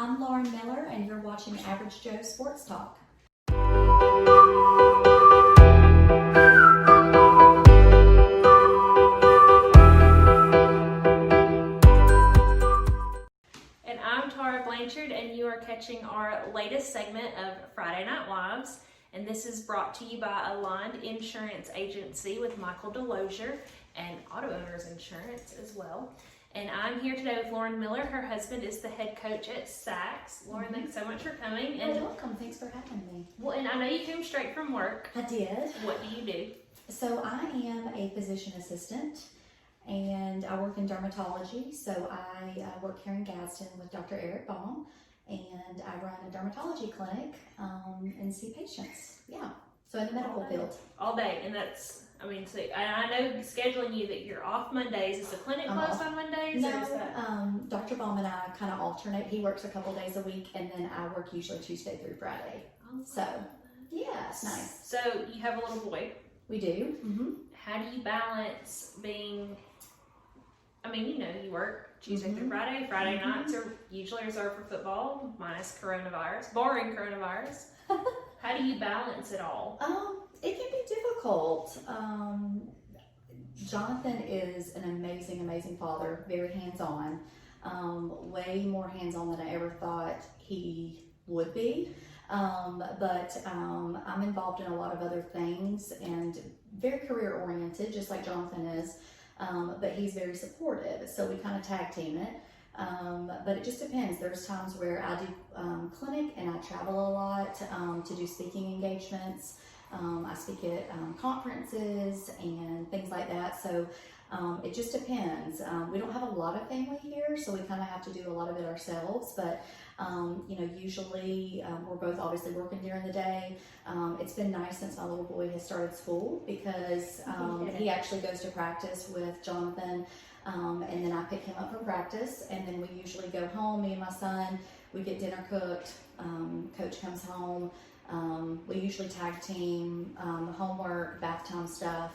I'm Lauren Miller, and you're watching Average Joe Sports Talk. And I'm Tara Blanchard, and you are catching our latest segment of Friday Night Wives. And this is brought to you by Aligned Insurance Agency with Michael DeLozier and Auto Owners Insurance as well. And I'm here today with Lauren Miller. Her husband is the head coach at Saks. Lauren, thanks so much for coming. You're welcome. Thanks for having me. Well, and I know you came straight from work. I did. What do you do? So I am a physician assistant, and I work in dermatology. So I work here in Gadsden with Dr. Eric Baum, and I run a dermatology clinic and see patients. Yeah. So in the medical field. All day. And that's, so I know scheduling you that you're off Mondays. Is the clinic closed on Mondays? No, or is that... Dr. Baum and I kind of alternate. He works a couple days a week, and then I work usually Tuesday through Friday. So, yeah, it's nice. So you have a little boy. We do. Mm-hmm. How do you balance being, you work Tuesday through Friday. Friday nights are usually reserved for football, minus coronavirus, barring coronavirus. How do you balance it all? It can be difficult. Jonathan is an amazing father, very hands-on, way more hands-on than I ever thought he would be. But I'm involved in a lot of other things and very career-oriented, just like Jonathan is, but he's very supportive, so we kind of tag team it. But it just depends. There's times where I do clinic and I travel a lot to do speaking engagements. I speak at conferences and things like that. So it just depends. We don't have a lot of family here, so we kind of have to do a lot of it ourselves. But usually we're both obviously working during the day. It's been nice since my little boy has started school because he actually goes to practice with Jonathan. And then I pick him up from practice, and then we usually go home, me and my son, we get dinner cooked, coach comes home, we usually tag team, homework, bath time stuff,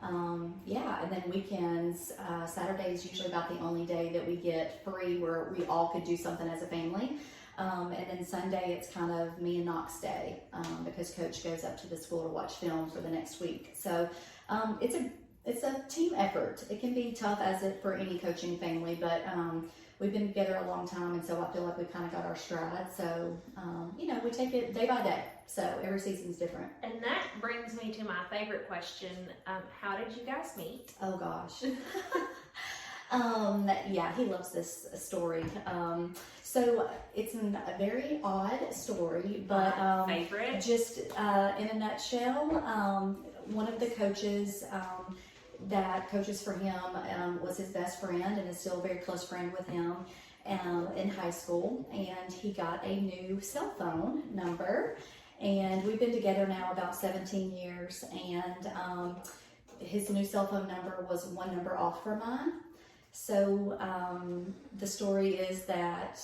and then weekends, Saturday is usually about the only day that we get free where we all could do something as a family, and then Sunday it's kind of me and Knox day, because coach goes up to the school to watch film for the next week, so it's a team effort. It can be tough as it for any coaching family, but we've been together a long time, and so I feel like we kind of got our stride. So, we take it day by day. So every season's different. And that brings me to my favorite question. How did you guys meet? Oh, gosh. He loves this story. So it's a very odd story, but favorite. Just in a nutshell, one of the coaches that coaches for him was his best friend and is still a very close friend with him in high school, and he got a new cell phone number, and we've been together now about 17 years, and his new cell phone number was one number off from mine. So the story is that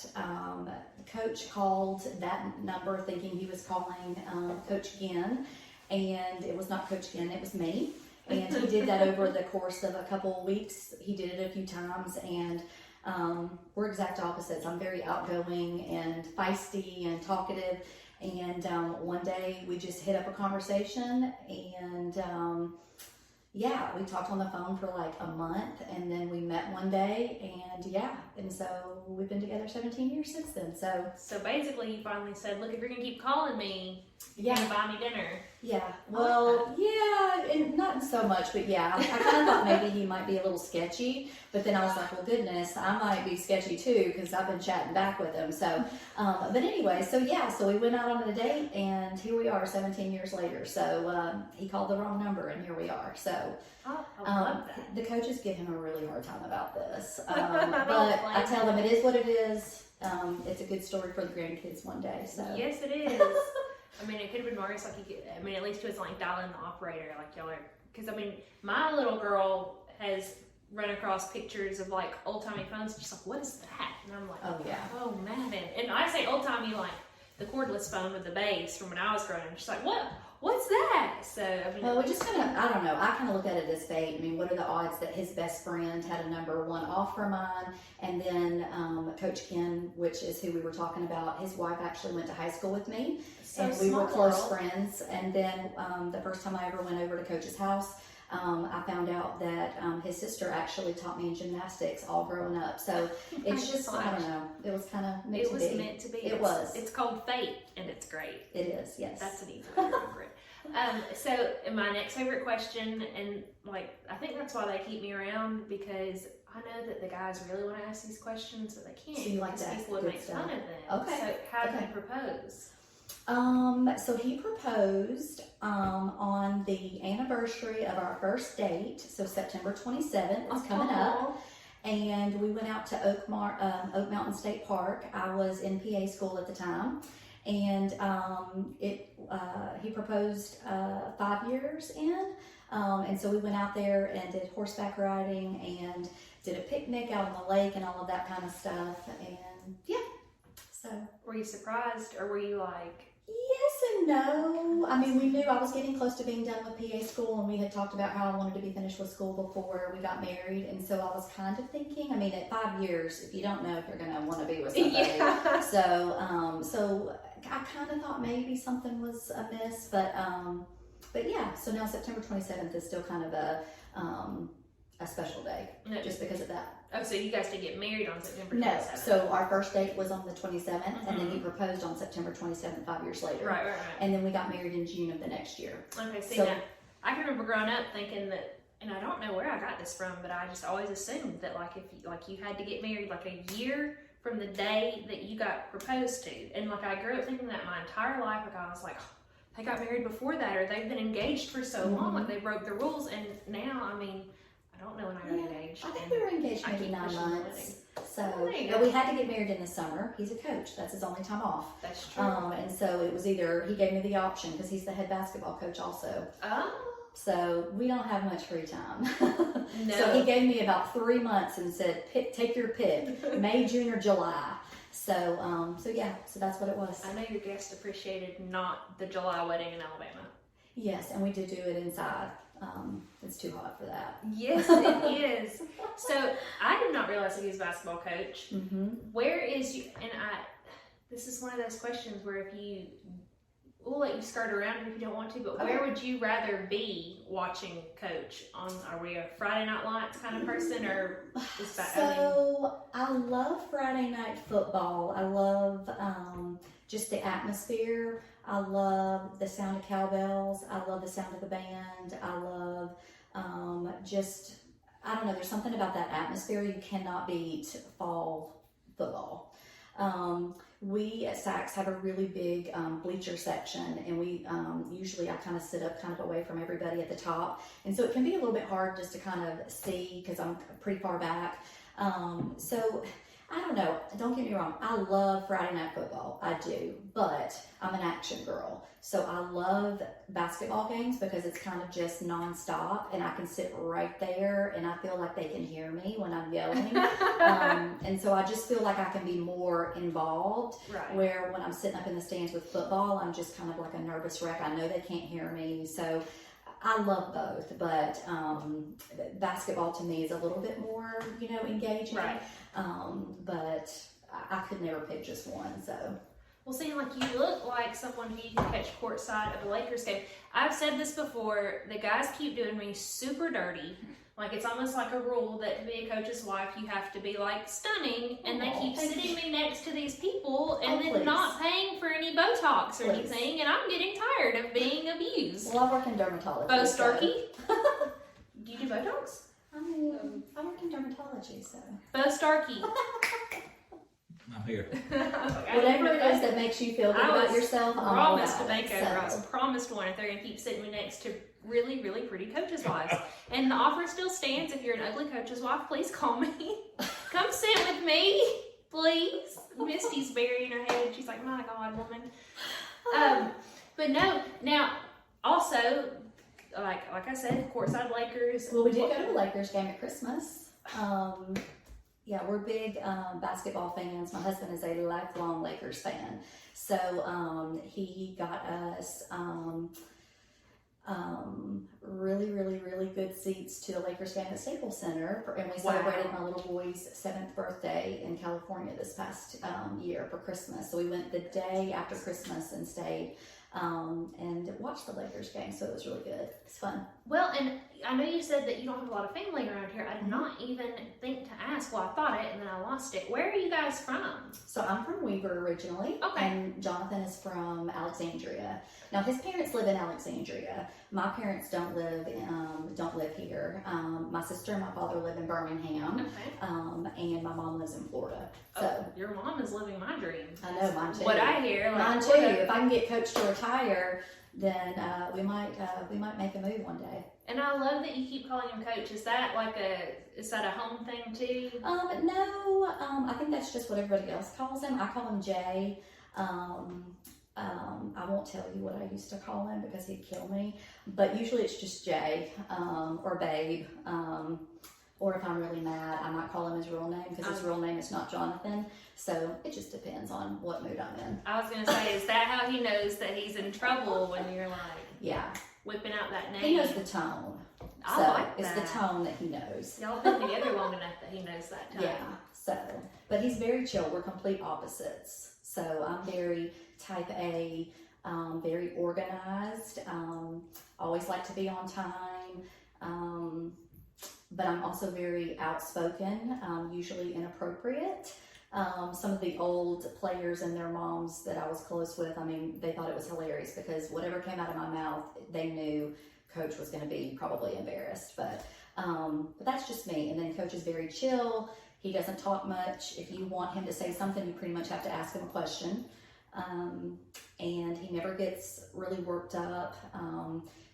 coach called that number thinking he was calling Coach Ginn, and it was not Coach Ginn, it was me. And he did that over the course of a couple of weeks. He did it a few times, and we're exact opposites. I'm very outgoing and feisty and talkative, and one day we just hit up a conversation, and we talked on the phone for like a month, and then we met one day, and so we've been together 17 years since then. So basically, you finally said, "Look, if you're gonna keep calling me, you're gonna buy me dinner." Yeah. Well, and not so much, but I kind of thought maybe he might be a little sketchy, but then I was like, well, goodness, I might be sketchy too because I've been chatting back with him. So, but anyway, so we went out on a date, and here we are 17 years later. So he called the wrong number, and here we are. So I love that. The coaches give him a really hard time about this, but I tell him it is what it is. It's a good story for the grandkids one day. So yes, it is. It could have been worse. At least it was like dialing the operator, like y'all are. Because my little girl has run across pictures of like old timey phones. She's like, "What is that?" And I'm like, "Oh yeah, oh man." And I say old timey like the cordless phone with the base from when I was growing up. She's like, what's that? So, I mean. Well, we just kind of, I don't know, I kind of look at it as fate. I mean, what are the odds that his best friend had a number one offer mine? And then Coach Ken, which is who we were talking about, his wife actually went to high school with me. So and we were close world. friends. And then the first time I ever went over to Coach's house, I found out that his sister actually taught me in gymnastics all growing up. So it's just, I don't know, it was kind of meant to be. It was meant to be. It was. It's called fate, and it's great. It is, yes. That's an easy way to remember it. So my next favorite question, and like, I think that's why they keep me around, because I know that the guys really want to ask these questions, but they can't. So you like because to ask people would good make stuff. fun of them. Okay. So how did Okay. he propose? So he proposed on the anniversary of our first date, so September 27th. It's coming up. And we went out to Oak Mountain State Park. I was in PA school at the time. And he proposed 5 years in. And so we went out there and did horseback riding and did a picnic out on the lake and all of that kind of stuff. And yeah, so. Were you surprised, or were you like? Yes and no. I mean, we knew I was getting close to being done with PA school, and we had talked about how I wanted to be finished with school before we got married. And so I was kind of thinking, I mean, at 5 years, if you don't know if you're going to want to be with somebody. Yeah. So I kind of thought maybe something was amiss, but yeah. So now September 27th is still kind of a special day, No. just because of that. Oh, so you guys did get married on September 27th? No, so our first date was on the 27th, and then he proposed on September 27th, 5 years later. Right. And then we got married in June of the next year. Okay, see, So- now, I can remember growing up thinking that, and I don't know where I got this from, but I just always assumed that like if you had to get married like a year from the day that you got proposed to, and like I grew up thinking that my entire life. Like I was like, oh, they got married before that, or they've been engaged for so long, like they broke the rules. And now, I mean, I don't know when I got engaged. I think and we were engaged I maybe keep 9 pushing the months. So, there you but go. we had to get married in the summer. He's a coach. That's his only time off. That's true. And so it was either, he gave me the option because he's the head basketball coach also. Oh. So we don't have much free time. No. So he gave me about 3 months and said, take your pick, May, June, or July. So yeah, so that's what it was. I know your guest appreciated not the July wedding in Alabama. Yes, and we did do it inside. It's too hot for that. Yes, it is. So I did not realize that he was a basketball coach. Mm-hmm. Where is you? And this is one of those questions where we'll let you skirt around if you don't want to, but where would you rather be watching Coach? Are we a Friday Night Lights kind of person, or is that? So I love Friday night football. I love just the atmosphere. I love the sound of cowbells. I love the sound of the band. I love I don't know, there's something about that atmosphere. You cannot beat fall football. We at Saks have a really big bleacher section, and we usually I kind of sit up kind of away from everybody at the top, and so it can be a little bit hard just to kind of see because I'm pretty far back. So I don't know, don't get me wrong, I love Friday night football, I do, but I'm an action girl. So I love basketball games because it's kind of just nonstop, and I can sit right there and I feel like they can hear me when I'm yelling. And so I just feel like I can be more involved. Right. Where when I'm sitting up in the stands with football, I'm just kind of like a nervous wreck. I know they can't hear me. So I love both, but basketball to me is a little bit more, engaging. Right. But I could never pick just one. So. Well, see, like you look like someone who you can catch courtside of a Lakers game. I've said this before. The guys keep doing me super dirty. Like it's almost like a rule that to be a coach's wife, you have to be like stunning, and they keep sitting me next to these people and then please. Not paying for any Botox or Please. anything, and I'm getting tired of being abused. Well, I work in dermatology. Bo so- Starkey, do you do Botox? I mean, I work in dermatology, so. Bo Starkey. I'm here. Whatever it is that makes you feel good about yourself, I'm all promised a about it, makeover. I was so. promised one if they're going to keep sitting me next to really, really pretty coaches' wives. And the offer still stands. If you're an ugly coach's wife, please call me. Come sit with me, please. Misty's burying her head. She's like, my God, woman. But no, now, also, like I said, courtside Lakers. Well, we did go to a Lakers game at Christmas. we're big basketball fans. My husband is a lifelong Lakers fan. So he got us really, really, really good seats to the Lakers game at Staples Center. And we celebrated my little boy's 7th birthday in California this past year for Christmas. So we went the day after Christmas and stayed and watched the Lakers game. So it was really good. It's fun. Well, and I know you said that you don't have a lot of family around here. I did not even think to ask. Well, I thought it and then I lost it. Where are you guys from? So I'm from Weaver originally. Okay. And Jonathan is from Alexandria. Now his parents live in Alexandria. My parents don't live here. My sister and my father live in Birmingham. Okay. And my mom lives in Florida. So your mom is living my dream. I know, mine too. What I hear, like, mine too. If I can get Coach to retire, then we might make a move one day. And I love that you keep calling him Coach. Is that a home thing too? No. I think that's just what everybody else calls him. I call him Jay. I won't tell you what I used to call him because he'd kill me. But usually it's just Jay or Babe. Or if I'm really mad, I might call him his real name because his real name is not Jonathan. So it just depends on what mood I'm in. I was going to say, is that how he knows that he's in trouble when you're like whipping out that name? He knows the tone. I so like that. It's the tone that he knows. Y'all have been together long enough that he knows that tone. Yeah. So, but he's very chill. We're complete opposites. So I'm very type A, very organized. Always like to be on time. But I'm also very outspoken, usually inappropriate. Some of the old players and their moms that I was close with, I mean, they thought it was hilarious because whatever came out of my mouth, they knew Coach was going to be probably embarrassed. But that's just me. And then Coach is very chill. He doesn't talk much. If you want him to say something, you pretty much have to ask him a question. And he never gets really worked up.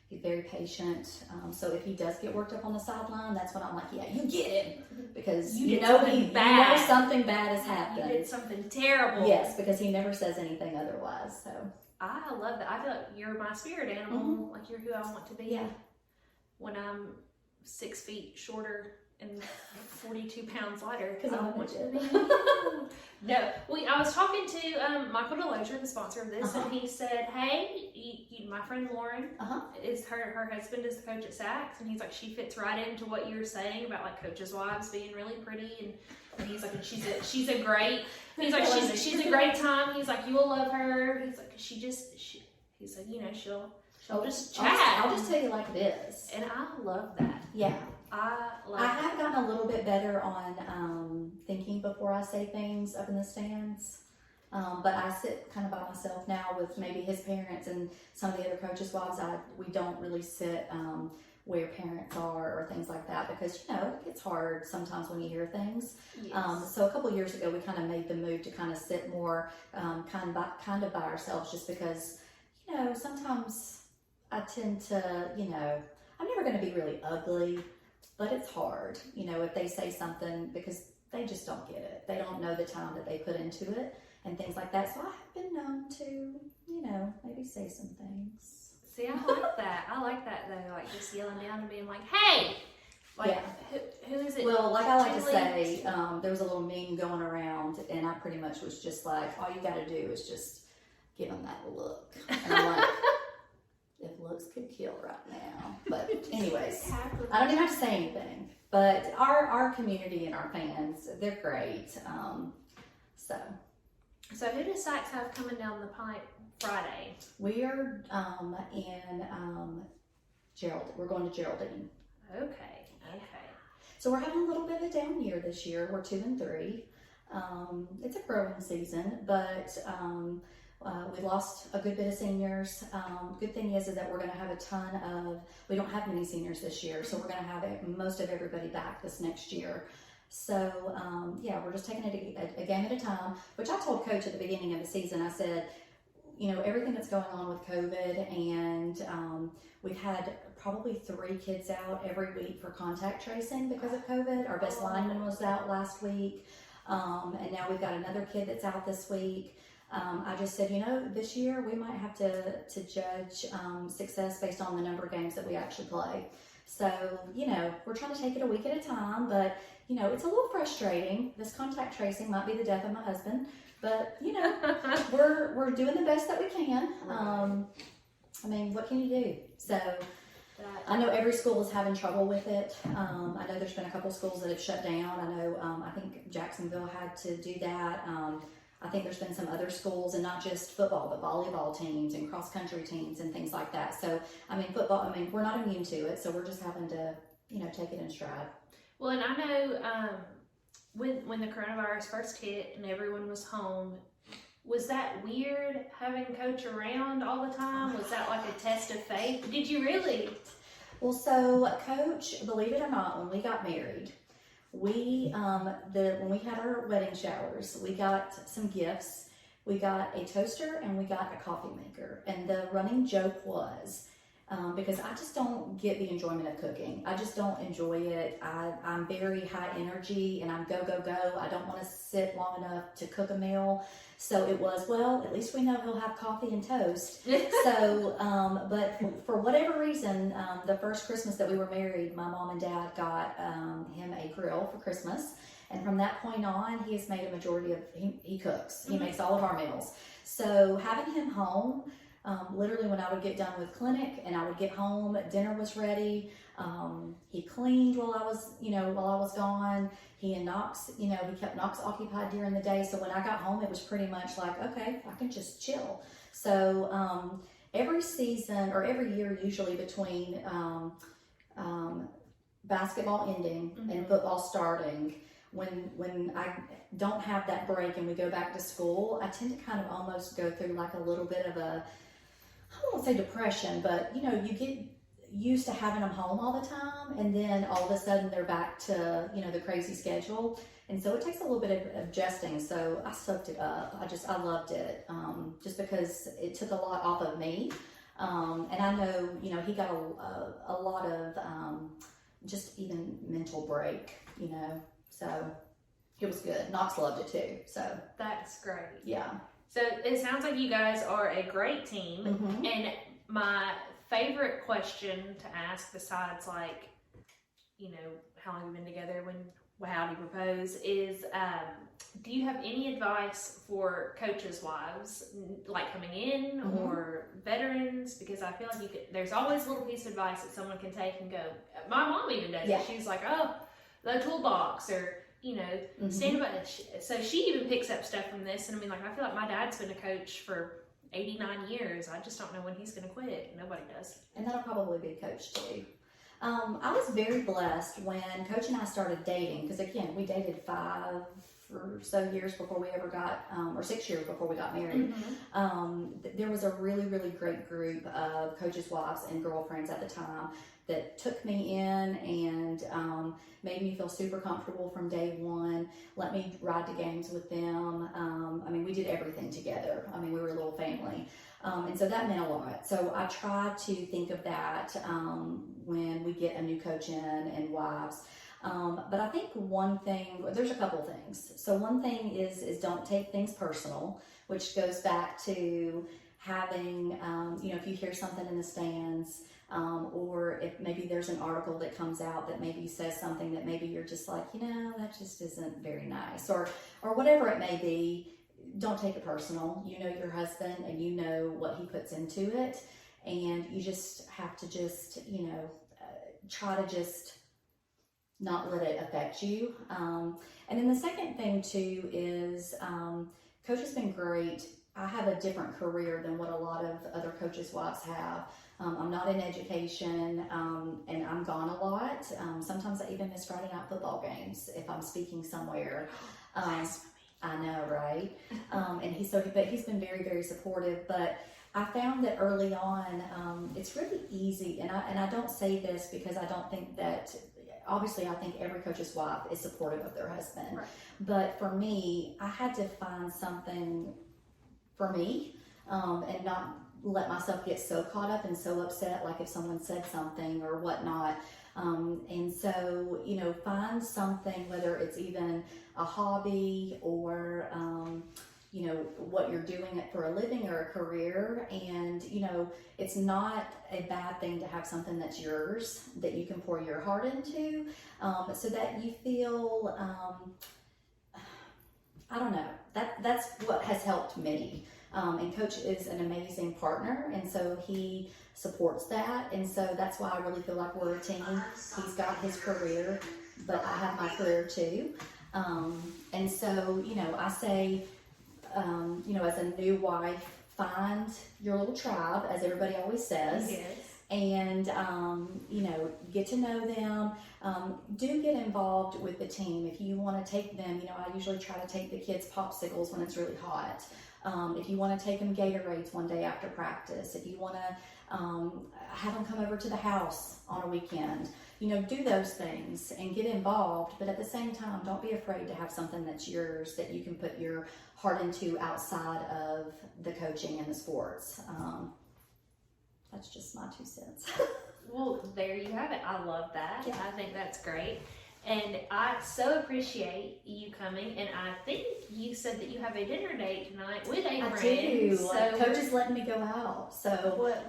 He's very patient. So if he does get worked up on the sideline, that's when I'm like, yeah, you get him. Because you know something bad has happened. You did something terrible. Yes, because he never says anything otherwise. So I love that. I feel like you're my spirit animal. Like you're who I want to be. Yeah. When I'm 6 feet shorter and 42 pounds lighter. Because I'm a midget. No, I was talking to Michael DeLozier, the sponsor of this, and he said, "Hey, my friend Lauren is her husband is the coach at Saks, and he's like, she fits right into what you're saying about like coaches' wives being really pretty, and he's like, and she's a great. He's like, she's a great time. He's like, you will love her. He's like, he's like, you know, she'll just chat. I'll just tell you like it is, and I love that. Yeah. I have gotten a little bit better on thinking before I say things up in the stands. But I sit kind of by myself now with maybe his parents and some of the other coaches' wives. We don't really sit where parents are or things like that because, you know, it's hard sometimes when you hear things. Yes. So a couple of years ago, we kind of made the move to kind of sit more kind of by ourselves just because, you know, sometimes I tend to, you know, I'm never going to be really ugly. But it's hard, you know, if they say something because they just don't get it. They don't know the time that they put into it and things like that. So I have been known to, you know, maybe say some things. See, I like that. I like that though, like just yelling down and being like, hey! Like, who is it? Well, like I like to say, there was a little meme going around and I pretty much was just like, all you got to do is just give them that look. And I'm like, if looks could kill right now. But anyways, I don't even have to say anything. But our community and our fans, they're great. So who does Saks have coming down the pipe Friday? We are in Geraldine. We're going to Geraldine. Okay. So we're having a little bit of a down year this year. We're 2-3. It's a growing season, but we lost a good bit of seniors. Good thing is that we're going to have we don't have many seniors this year, so we're going to have most of everybody back this next year. So, we're just taking it a game at a time, which I told Coach at the beginning of the season. I said, you know, everything that's going on with COVID, and we've had probably 3 kids out every week for contact tracing because of COVID. Our best lineman was out last week, and now we've got another kid that's out this week. I just said, you know, this year we might have to judge success based on the number of games that we actually play. So, we're trying to take it a week at a time, but, it's a little frustrating. This contact tracing might be the death of my husband, but, we're doing the best that we can. What can you do? So, I know every school is having trouble with it. I know there's been a couple schools that have shut down. I know, I think Jacksonville had to do that. I think there's been some other schools, and not just football, but volleyball teams and cross-country teams and things like that. So, football, we're not immune to it, so we're just having to, take it in stride. Well, and I know when the coronavirus first hit and everyone was home, was that weird having Coach around all the time? Was that like a test of faith? Did you really? Well, so Coach, believe it or not, when we got married, when we had our wedding showers, we got some gifts. We got a toaster and we got a coffee maker. And the running joke was, because I just don't get the enjoyment of cooking. I just don't enjoy it. I'm very high energy and I'm go, go, go. I don't want to sit long enough to cook a meal. So it was, well, at least we know he'll have coffee and toast. So, but for whatever reason, the first Christmas that we were married, my mom and dad got him a grill for Christmas. And from that point on, he has made a majority of, he cooks. He makes all of our meals. So having him home, literally when I would get done with clinic and I would get home, dinner was ready. He cleaned while I was gone. He and Knox, he kept Knox occupied during the day. So when I got home, it was pretty much like, okay, I can just chill. So, every season or every year, usually between, basketball ending and football starting, when I don't have that break and we go back to school, I tend to kind of almost go through like a little bit of I won't say depression, but you get used to having them home all the time, and then all of a sudden they're back to the crazy schedule, and so it takes a little bit of adjusting. So I soaked it up. I loved it, just because it took a lot off of me, and I know he got a lot of just even mental break, so it was good. Knox loved it too. So that's great. Yeah. So it sounds like you guys are a great team. And my favorite question to ask, besides how long have you been together, how do you propose, is do you have any advice for coaches' wives, like coming in or veterans? Because I feel like there's always a little piece of advice that someone can take and go. My mom even does it. She's like, oh, the toolbox, or stand about it. So she even picks up stuff from this. And I feel like my dad's been a coach for 89 years. I just don't know when he's going to quit. Nobody does. And that'll probably be Coach too. I was very blessed when Coach and I started dating, because again, we dated 5 or so years before we ever got, or 6 years before we got married. There was a really, really great group of coaches' wives and girlfriends at the time that took me in and made me feel super comfortable from day one, let me ride to games with them. We did everything together. We were a little family. And so that meant a lot. So I try to think of that when we get a new coach in and wives. But I think there's a couple things. So one thing is don't take things personal, which goes back to having, if you hear something in the stands, or if maybe there's an article that comes out that maybe says something that maybe you're just like, that just isn't very nice, or whatever it may be, don't take it personal. You know your husband and you know what he puts into it, and you just have to try to just not let it affect you. And then the second thing too is Coach has been great. I have a different career than what a lot of other coaches' wives have. I'm not in education, and I'm gone a lot. Sometimes I even miss Friday night football games if I'm speaking somewhere. I know, right? But he's been very, very supportive. But I found that early on, it's really easy, and I don't say this because I don't think that. Obviously, I think every coach's wife is supportive of their husband. Right. But for me, I had to find something for me, and not let myself get so caught up and so upset, like if someone said something or whatnot. And so, find something, whether it's even a hobby or, you know, what you're doing it for a living or a career. And, you know, it's not a bad thing to have something that's yours that you can pour your heart into, so that you feel, I don't know, that's what has helped me. And Coach is an amazing partner, and so he supports that. And so that's why I really feel like we're a team. He's got his career, but I have my career too. And so, you know, I say, you know, as a new wife, find your little tribe, as everybody always says. Yes. And, you know, get to know them. Do get involved with the team. If you want to take them, you know, I usually try to take the kids popsicles when it's really hot. If you want to take them Gatorades one day after practice, if you want to have them come over to the house on a weekend, you know, do those things and get involved. But at the same time, don't be afraid to have something that's yours that you can put your heart into outside of the coaching and the sports. That's just my 2 cents. Well, there you have it. I love that. Yeah. I think that's great. And I so appreciate you coming. And I think you said that you have a dinner date tonight with a friend. I do. So Coach is letting me go out. So what?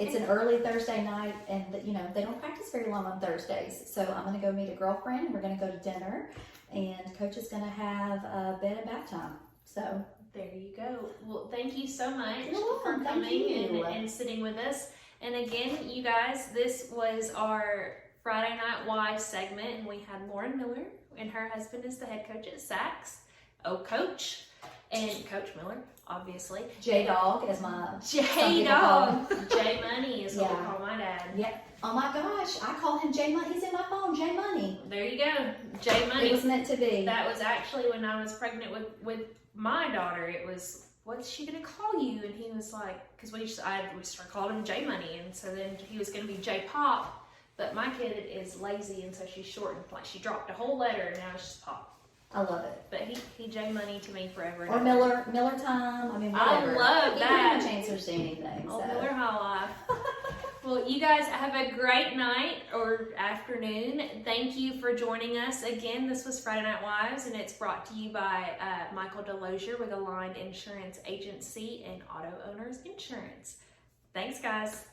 it's an early Thursday night, and you know, they don't practice very long on Thursdays. So I'm going to go meet a girlfriend, and we're going to go to dinner. And Coach is going to have a bed and bath time. So There you go. Well, thank you so much You're welcome. for Thank coming you. and sitting with us. And again, you guys, this was our Friday Night Wives segment, and we had Lauren Miller, and her husband is the head coach at Saks. Oh, Coach. And Coach Miller, obviously. J-Dog is my J-Dog. J-Money is what we Yeah. call my dad. Yeah. Oh my gosh, I call him J-Money. He's in my phone, J-Money. There you go. J-Money. It was meant to be. That was actually when I was pregnant with my daughter. It was, what's she gonna call you? And he was like, because we started calling him J Money, and so then he was gonna be J Pop. But my kid is lazy, and so she shortened, like she dropped a whole letter, and now it's just Pop. I love it. But he J Money to me forever. and Or ever. Miller time. I mean, I whatever. love He that. pretty much answers to anything. Old So. Miller High Life. Well, you guys have a great night or afternoon. Thank you for joining us. Again, this was Friday Night Wives, and it's brought to you by Michael DeLozier with Aligned Insurance Agency and Auto Owners Insurance. Thanks, guys.